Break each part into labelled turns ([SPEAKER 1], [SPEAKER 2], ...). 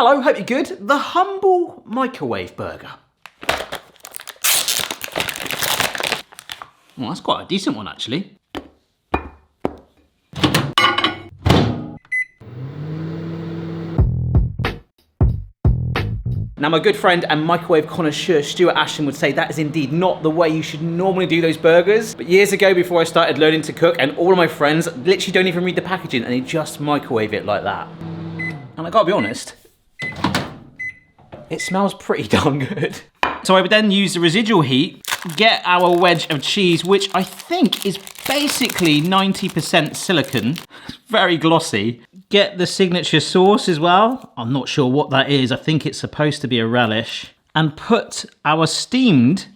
[SPEAKER 1] Hello, hope you're good. The humble microwave burger. Well, that's quite a decent one, actually. Now, my good friend and microwave connoisseur Stuart Ashton would say that is indeed not the way you should normally do those burgers. But years ago, before I started learning to cook, and all of my friends literally don't even read the packaging and they just microwave it like that. And I gotta be honest, it smells pretty darn good. So I would then use the residual heat, get our wedge of cheese, which I think is basically 90% silicone, very glossy. Get the signature sauce as well. I'm not sure what that is. I think it's supposed to be a relish. And put our steamed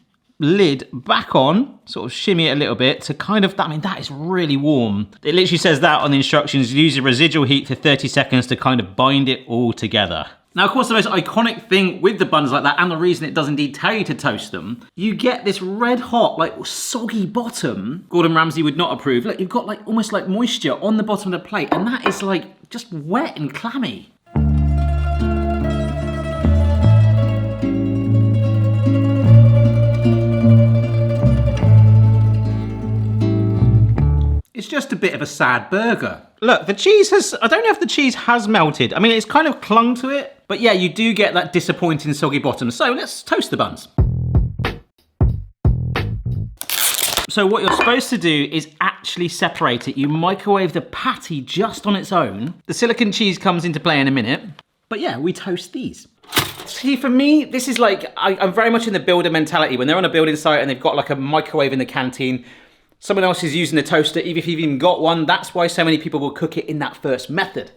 [SPEAKER 1] lid back on, sort of shimmy it a little bit to kind of, I mean, that is really warm. It literally says that on the instructions, use the residual heat for 30 seconds to kind of bind it all together. Now, of course, the most iconic thing with the buns like that, and the reason it does indeed tell you to toast them, you get this red hot, like soggy bottom. Gordon Ramsay would not approve. Look, you've got like almost like moisture on the bottom of the plate, and that is like just wet and clammy. It's just a bit of a sad burger. Look, the cheese has, I don't know if the cheese has melted. I mean, it's kind of clung to it, but yeah, you do get that disappointing soggy bottom. So let's toast the buns. So what you're supposed to do is actually separate it. You microwave the patty just on its own. The silicone cheese comes into play in a minute, but yeah, we toast these. See, for me, this is like, I'm very much in the builder mentality. When they're on a building site and they've got like a microwave in the canteen, someone else is using the toaster, even if you've even got one. That's why so many people will cook it in that first method.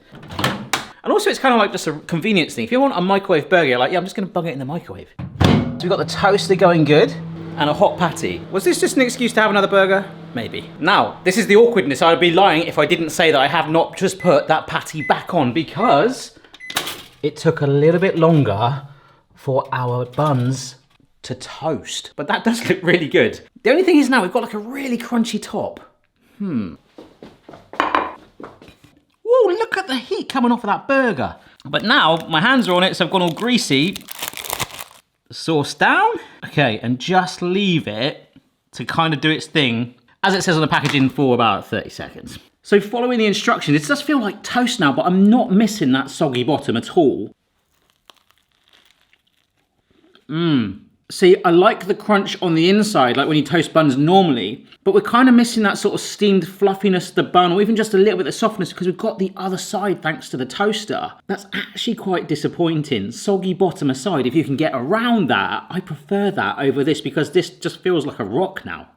[SPEAKER 1] And also it's kind of like just a convenience thing. If you want a microwave burger, you're like, yeah, I'm just gonna bung it in the microwave. So we've got the toaster going good and a hot patty. Was this just an excuse to have another burger? Maybe. Now, this is the awkwardness. I would be lying if I didn't say that I have not just put that patty back on, because it took a little bit longer for our buns to toast. But that does look really good. The only thing is now we've got like a really crunchy top. Whoa, look at the heat coming off of that burger. But now my hands are on it, so I've gone all greasy. Sauce down. Okay, and just leave it to kind of do its thing, as it says on the packaging, for about 30 seconds. So following the instructions, it does feel like toast now, but I'm not missing that soggy bottom at all. See, I like the crunch on the inside, like when you toast buns normally, but we're kind of missing that sort of steamed fluffiness of the bun, or even just a little bit of softness, because we've got the other side thanks to the toaster. That's actually quite disappointing. Soggy bottom aside, if you can get around that, I prefer that over this, because this just feels like a rock now.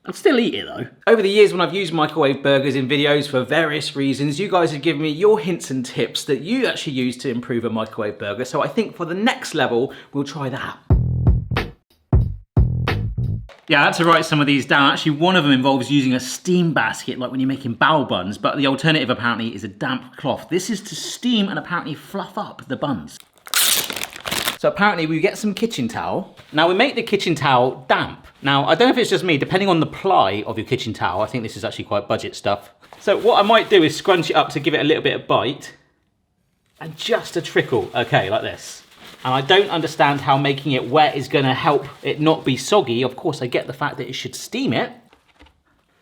[SPEAKER 1] I'd still eat it though. Over the years when I've used microwave burgers in videos for various reasons, you guys have given me your hints and tips that you actually use to improve a microwave burger, so I think for the next level, we'll try that. Yeah, I had to write some of these down. Actually, one of them involves using a steam basket, like when you're making bao buns, but the alternative apparently is a damp cloth. This is to steam and apparently fluff up the buns. So apparently we get some kitchen towel. Now we make the kitchen towel damp. Now, I don't know if it's just me, depending on the ply of your kitchen towel, I think this is actually quite budget stuff. So what I might do is scrunch it up to give it a little bit of bite, and just a trickle, okay, like this. And I don't understand how making it wet is gonna help it not be soggy. Of course, I get the fact that it should steam it.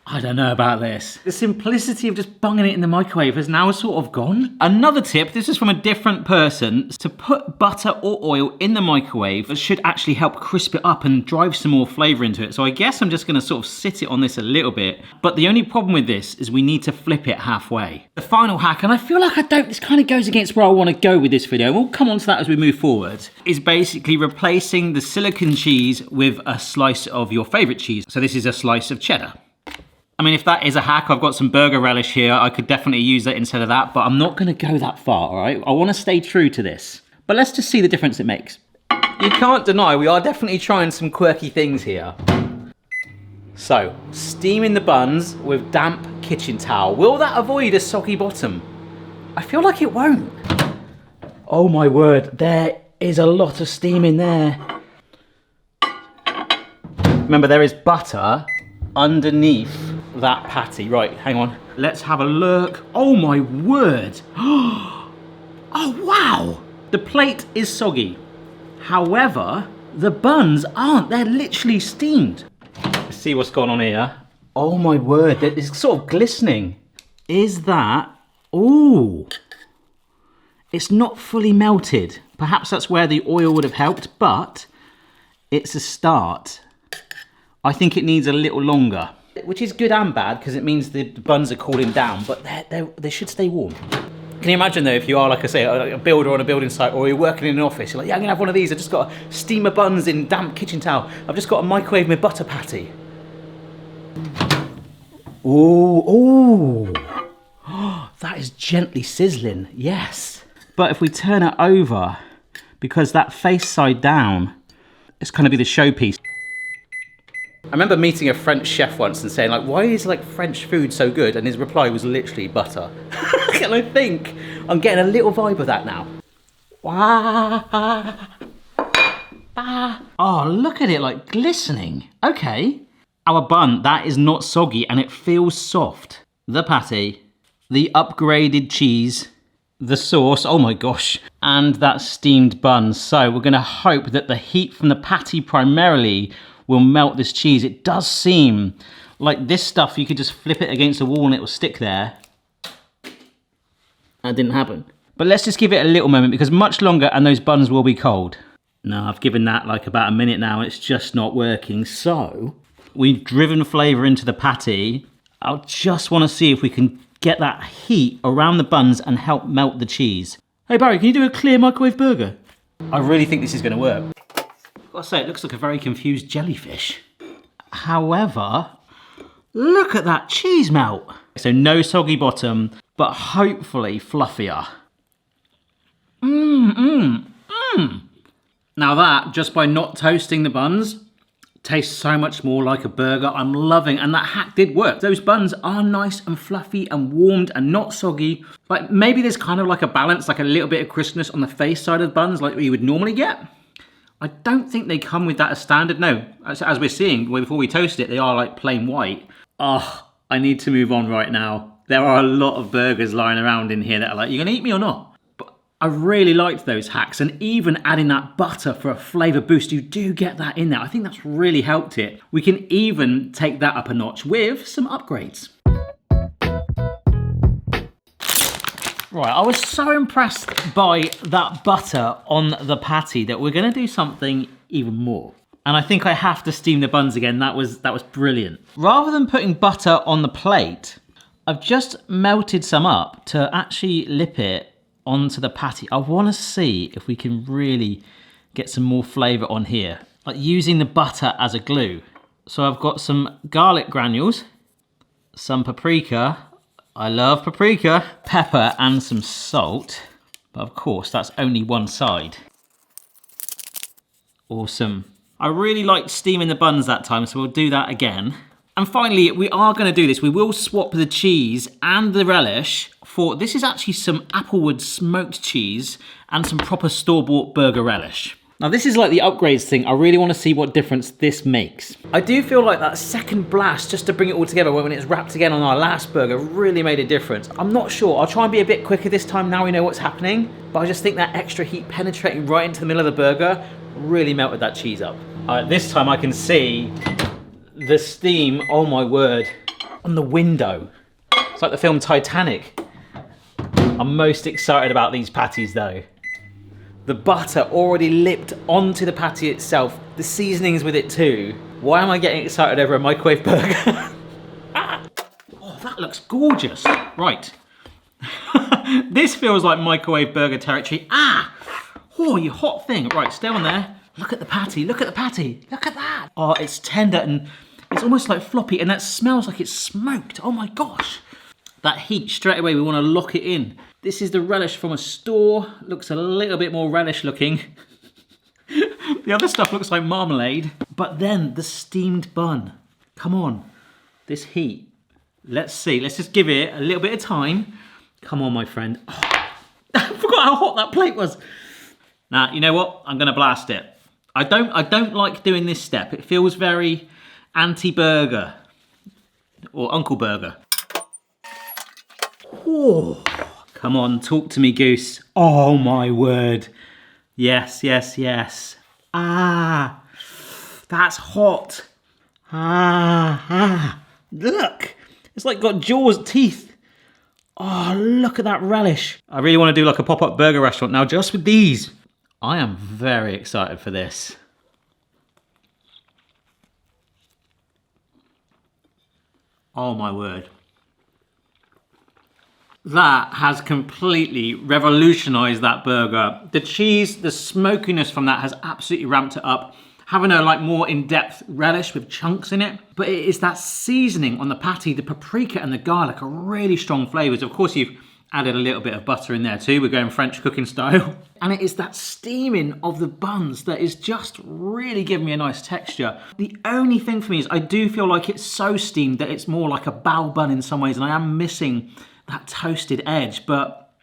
[SPEAKER 1] I don't know about this. The simplicity of just bunging it in the microwave has now sort of gone. Another tip, this is from a different person, to put butter or oil in the microwave. That should actually help crisp it up and drive some more flavor into it. So I guess I'm just gonna sort of sit it on this a little bit. But the only problem with this is we need to flip it halfway. The final hack, and I feel like this kind of goes against where I wanna go with this video, and we'll come on to that as we move forward, is basically replacing the silicone cheese with a slice of your favorite cheese. So this is a slice of cheddar. I mean, if that is a hack, I've got some burger relish here. I could definitely use that instead of that, but I'm not gonna go that far, all right? I wanna stay true to this. But let's just see the difference it makes. You can't deny, we are definitely trying some quirky things here. So, steaming the buns with damp kitchen towel. Will that avoid a soggy bottom? I feel like it won't. Oh my word, there is a lot of steam in there. Remember, there is butter underneath that patty. Right, hang on. Let's have a look. Oh my word. Oh wow. The plate is soggy. However, the buns aren't. They're literally steamed. Let's see what's going on here. Oh my word, it's sort of glistening. Is that... Ooh. It's not fully melted. Perhaps that's where the oil would have helped, but it's a start. I think it needs a little longer, which is good and bad because it means the buns are cooling down, but they should stay warm. Can you imagine though, if you are, like I say, a builder on a building site, or you're working in an office, you're like, yeah, I'm gonna have one of these. I just got to steam my buns in damp kitchen towel. I've just got to microwave my butter patty. Ooh, ooh. That is gently sizzling, yes. But if we turn it over, because that face side down, it's going to be the showpiece. I remember meeting a French chef once and saying, like, why is like French food so good? And his reply was literally butter. And I think I'm getting a little vibe of that now. Oh, look at it, like glistening. Okay. Our bun, that is not soggy and it feels soft. The patty, the upgraded cheese, the sauce, oh my gosh, and that steamed bun. So we're gonna hope that the heat from the patty primarily will melt this cheese. It does seem like this stuff, you could just flip it against the wall and it will stick there. That didn't happen. But let's just give it a little moment because much longer and those buns will be cold. No, I've given that like about a minute now and it's just not working. So we've driven flavour into the patty. I just want to see if we can get that heat around the buns and help melt the cheese. Hey Barry, can you do a clear microwave burger? I really think this is going to work. I've got to say, it looks like a very confused jellyfish. However, look at that cheese melt. So no soggy bottom, but hopefully fluffier. Now that, just by not toasting the buns, tastes so much more like a burger. I'm loving, and that hack did work. Those buns are nice and fluffy and warmed and not soggy. Like maybe there's kind of like a balance, like a little bit of crispness on the face side of the buns like you would normally get. I don't think they come with that as standard. No, as we're seeing, before we toast it, they are like plain white. Oh, I need to move on right now. There are a lot of burgers lying around in here that are like, you gonna eat me or not? I really liked those hacks, and even adding that butter for a flavour boost, you do get that in there. I think that's really helped it. We can even take that up a notch with some upgrades. Right, I was so impressed by that butter on the patty that we're gonna do something even more. And I think I have to steam the buns again. That was brilliant. Rather than putting butter on the plate, I've just melted some up to actually lip it onto the patty. I want to see if we can really get some more flavour on here, like using the butter as a glue. So I've got some garlic granules, some paprika, I love paprika, pepper and some salt, but of course that's only one side. Awesome. I really liked steaming the buns that time, so we'll do that again. And finally, we are going to do this. We will swap the cheese and the relish for, this is actually some Applewood smoked cheese and some proper store-bought burger relish. Now this is like the upgrades thing. I really want to see what difference this makes. I do feel like that second blast, just to bring it all together when it's wrapped again on our last burger, really made a difference. I'm not sure. I'll try and be a bit quicker this time now we know what's happening. But I just think that extra heat penetrating right into the middle of the burger really melted that cheese up. This time I can see the steam, oh my word, on the window. It's like the film Titanic. I'm most excited about these patties though. The butter already lipped onto the patty itself. The seasonings with it too. Why am I getting excited over a microwave burger? Oh, that looks gorgeous. Right. This feels like microwave burger territory. Oh, you hot thing. Right, stay on there. Look at the patty, look at the patty. Look at that. Oh, it's tender and it's almost like floppy, and that smells like it's smoked. Oh my gosh. That heat, straight away, we want to lock it in. This is the relish from a store. Looks a little bit more relish looking. The other stuff looks like marmalade. But then the steamed bun. Come on, this heat. Let's see, let's just give it a little bit of time. Come on, my friend. Oh, I forgot how hot that plate was. Now, you know what? I'm gonna blast it. I don't like doing this step. It feels very anti-burger or Uncle Burger. Oh, come on, talk to me, Goose. Oh my word. Yes, yes, yes. Ah, that's hot. Look, it's like got jaws, teeth. Oh, look at that relish. I really want to do like a pop-up burger restaurant now just with these. I am very excited for this. Oh my word. That has completely revolutionized that burger. The cheese, the smokiness from that has absolutely ramped it up. Having a like more in-depth relish with chunks in it. But it is that seasoning on the patty, the paprika and the garlic are really strong flavors. Of course, you've added a little bit of butter in there too. We're going French cooking style. And it is that steaming of the buns that is just really giving me a nice texture. The only thing for me is I do feel like it's so steamed that it's more like a bao bun in some ways, and I am missing that toasted edge, but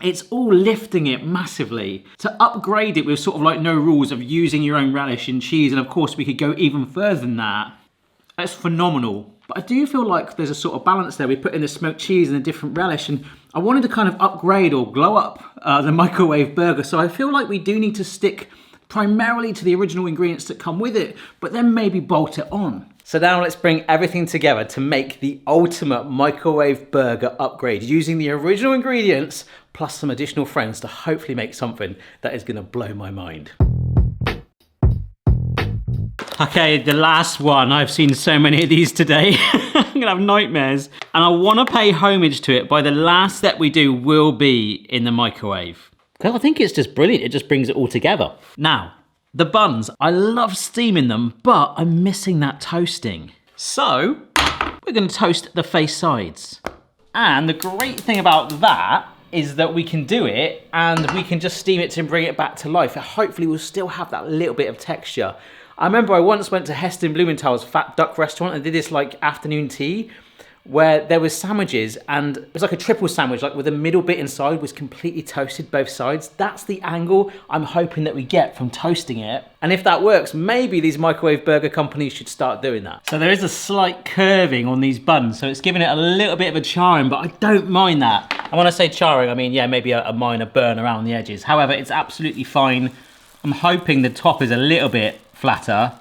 [SPEAKER 1] it's all lifting it massively. To upgrade it with sort of like no rules of using your own relish and cheese, and of course we could go even further than that. That's phenomenal. But I do feel like there's a sort of balance there. We put in the smoked cheese and a different relish, and I wanted to kind of upgrade or glow up the microwave burger. So I feel like we do need to stick primarily to the original ingredients that come with it, but then maybe bolt it on. So now let's bring everything together to make the ultimate microwave burger upgrade using the original ingredients plus some additional friends to hopefully make something that is going to blow my mind. Okay, the last one. I've seen so many of these today. I'm gonna have nightmares. And I wanna pay homage to it by the last step we do will be in the microwave. Because I think it's just brilliant. It just brings it all together. Now, the buns, I love steaming them, but I'm missing that toasting. So, we're gonna toast the face sides. And the great thing about that is that we can do it and we can just steam it to bring it back to life. Hopefully we'll still have that little bit of texture. I remember I once went to Heston Blumenthal's Fat Duck restaurant and did this like afternoon tea where there was sandwiches and it was like a triple sandwich, like with the middle bit inside was completely toasted both sides. That's the angle I'm hoping that we get from toasting it. And if that works, maybe these microwave burger companies should start doing that. So there is a slight curving on these buns, so it's giving it a little bit of a charring, but I don't mind that. And when I say charring, I mean, yeah, maybe a minor burn around the edges. However, it's absolutely fine. I'm hoping the top is a little bit flatter,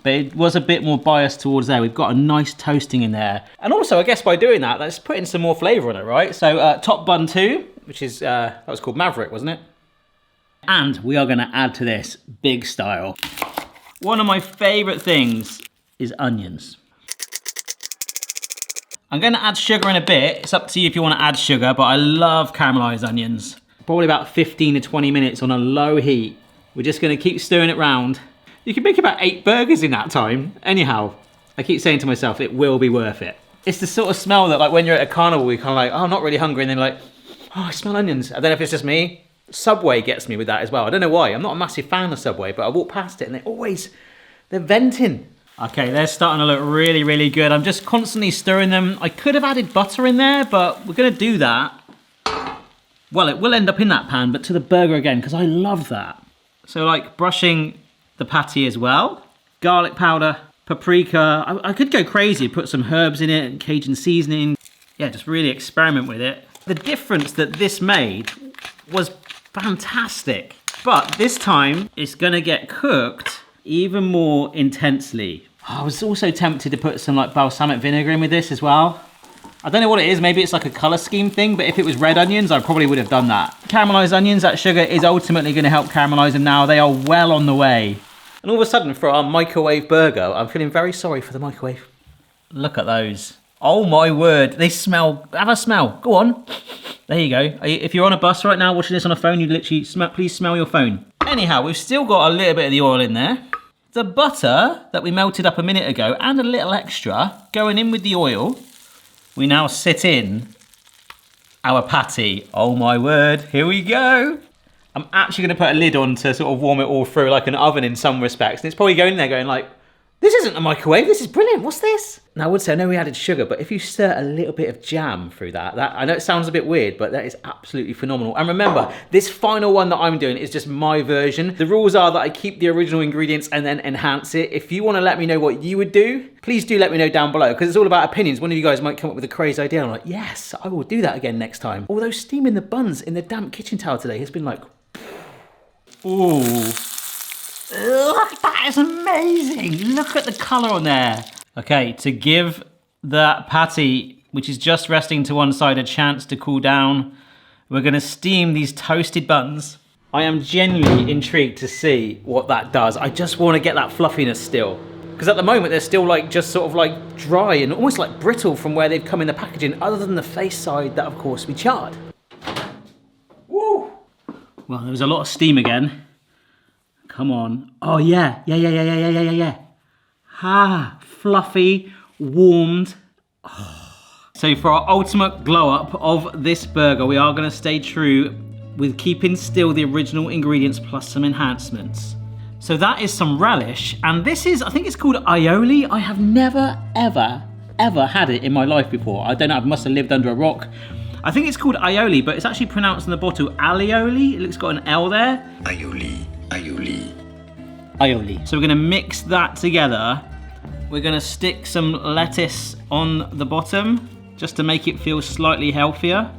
[SPEAKER 1] but it was a bit more biased towards there. We've got a nice toasting in there. And also, I guess by doing that, that's putting some more flavor on it, right? So top bun 2, which is, that was called Maverick, wasn't it? And we are gonna add to this big style. One of my favorite things is onions. I'm gonna add sugar in a bit. It's up to you if you wanna add sugar, but I love caramelized onions. Probably about 15 to 20 minutes on a low heat. We're just gonna keep stirring it round. You can make about 8 burgers in that time. Anyhow, I keep saying to myself, it will be worth it. It's the sort of smell that like when you're at a carnival, you're kind of like, oh, I'm not really hungry. And then like, oh, I smell onions. I don't know if it's just me. Subway gets me with that as well. I don't know why. I'm not a massive fan of Subway, but I walk past it and they're venting. Okay, they're starting to look really, really good. I'm just constantly stirring them. I could have added butter in there, but we're gonna do that. Well, it will end up in that pan, but to the burger again, because I love that. So like brushing the patty as well. Garlic powder, paprika. I could go crazy, put some herbs in it and Cajun seasoning. Yeah, just really experiment with it. The difference that this made was fantastic. But this time, it's gonna get cooked even more intensely. I was also tempted to put some like balsamic vinegar in with this as well. I don't know what it is, maybe it's like a color scheme thing, but if it was red onions, I probably would have done that. Caramelized onions, that sugar is ultimately gonna help caramelize them now. They are well on the way. And all of a sudden, for our microwave burger, I'm feeling very sorry for the microwave. Look at those. Oh my word, they smell, have a smell, go on. There you go. If you're on a bus right now watching this on a phone, you literally please smell your phone. Anyhow, we've still got a little bit of the oil in there. The butter that we melted up a minute ago and a little extra going in with the oil. We now sit in our patty. Oh my word, here we go. I'm actually gonna put a lid on to sort of warm it all through like an oven in some respects. And it's probably going in there going like, this isn't a microwave, this is brilliant, what's this? Now I would say, I know we added sugar, but if you stir a little bit of jam through that, I know it sounds a bit weird, but that is absolutely phenomenal. And remember, this final one that I'm doing is just my version. The rules are that I keep the original ingredients and then enhance it. If you wanna let me know what you would do, please do let me know down below, because it's all about opinions. One of you guys might come up with a crazy idea. I'm like, yes, I will do that again next time. Although steaming the buns in the damp kitchen towel today has been like, Ooh. Look, that is amazing. Look at the colour on there. Okay, to give that patty, which is just resting to one side, a chance to cool down, we're going to steam these toasted buns. I am genuinely intrigued to see what that does. I just want to get that fluffiness still. Because at the moment, they're still like just sort of like dry and almost like brittle from where they've come in the packaging, other than the face side that, of course, we charred. Woo! Well, there was a lot of steam again. Come on. Oh, yeah. Yeah. Ah, fluffy, warmed. Oh. So for our ultimate glow up of this burger, we are going to stay true with keeping still the original ingredients plus some enhancements. So that is some relish, and this is, I think it's called aioli. I have never, ever had it in my life before. I don't know, I must have lived under a rock. I think it's called aioli, but it's actually pronounced in the bottle alioli. It looks got an L there. Aioli. So we're gonna mix that together. We're gonna stick some lettuce on the bottom, just to make it feel slightly healthier.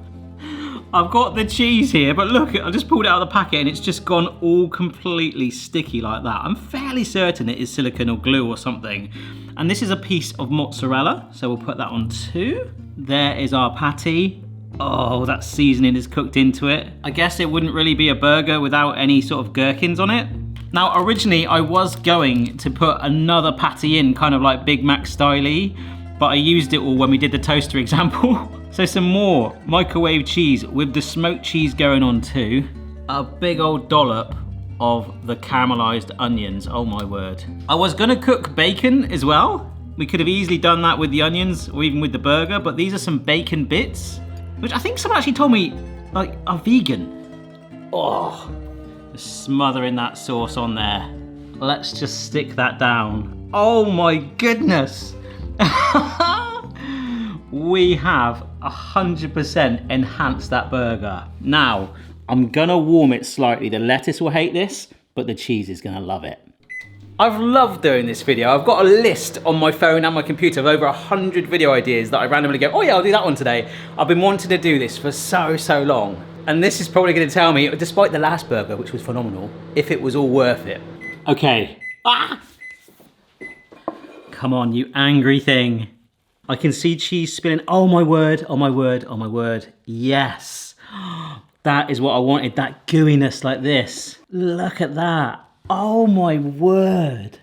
[SPEAKER 1] I've got the cheese here, but look, I just pulled it out of the packet and it's just gone all completely sticky like that. I'm fairly certain it is silicone or glue or something. And this is a piece of mozzarella, so we'll put that on too. There is our patty. Oh, that seasoning is cooked into it. I guess it wouldn't really be a burger without any sort of gherkins on it. Now, originally I was going to put another patty in, kind of like Big Mac style-y, but I used it all when we did the toaster example. So some more microwave cheese with the smoked cheese going on too. A big old dollop of the caramelized onions, oh my word. I was gonna cook bacon as well. We could have easily done that with the onions or even with the burger, but these are some bacon bits, which I think someone actually told me like are vegan. Oh, just smothering that sauce on there. Let's just stick that down. Oh my goodness. We have 100% enhanced that burger. Now, I'm gonna warm it slightly. The lettuce will hate this, but the cheese is gonna love it. I've loved doing this video. I've got a list on my phone and my computer of over 100 video ideas that I randomly go, oh yeah, I'll do that one today. I've been wanting to do this for so long. And this is probably gonna tell me, despite the last burger, which was phenomenal, if it was all worth it. Okay. Ah! Come on, you angry thing. I can see cheese spilling. Oh my word, oh my word, oh my word. Yes. That is what I wanted, that gooiness like this. Look at that. Oh my word.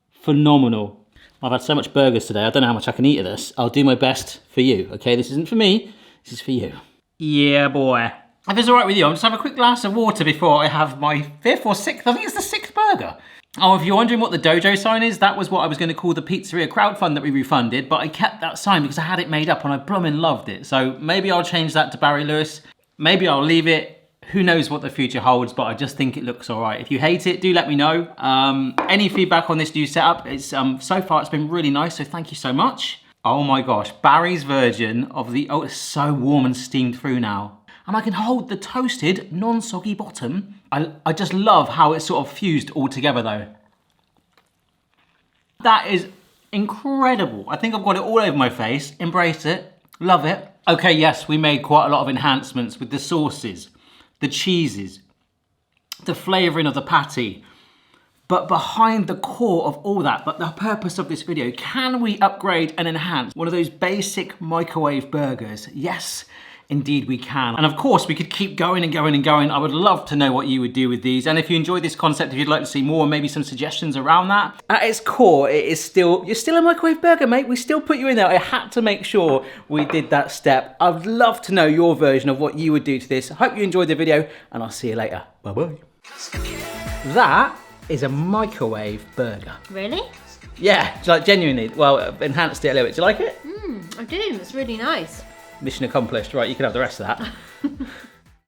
[SPEAKER 1] Phenomenal. I've had so much burgers today, I don't know how much I can eat of this. I'll do my best for you, okay? This isn't for me, this is for you. Yeah, boy. If it's all right with you, I'll just have a quick glass of water before I have my 5th or 6th, I think it's the 6th burger. Oh, if you're wondering what the dojo sign is, that was what I was going to call the pizzeria crowdfund that we refunded, but I kept that sign because I had it made up and I blooming loved it. So maybe I'll change that to Barry Lewis. Maybe I'll leave it. Who knows what the future holds, but I just think it looks all right. If you hate it, do let me know. Any feedback on this new setup? It's so far it's been really nice, so thank you so much. Oh my gosh, Barry's version of the, oh, it's so warm and steamed through now. And I can hold the toasted, non-soggy bottom. I just love how it's sort of fused all together though. That is incredible. I think I've got it all over my face. Embrace it, love it. Okay, yes, we made quite a lot of enhancements with the sauces, the cheeses, the flavouring of the patty. But behind the core of all that, but the purpose of this video, can we upgrade and enhance one of those basic microwave burgers? Yes, indeed we can. And of course, we could keep going and going and going. I would love to know what you would do with these. And if you enjoyed this concept, if you'd like to see more, maybe some suggestions around that. At its core, it is still, you're still a microwave burger, mate. We still put you in there. I had to make sure we did that step. I'd love to know your version of what you would do to this. I hope you enjoyed the video and I'll see you later. Bye-bye. That is a microwave burger.
[SPEAKER 2] Really?
[SPEAKER 1] Yeah, like genuinely. Well, enhanced it a little bit. Do you like it?
[SPEAKER 2] I do, it's really nice.
[SPEAKER 1] Mission accomplished. Right, you can have the rest of that.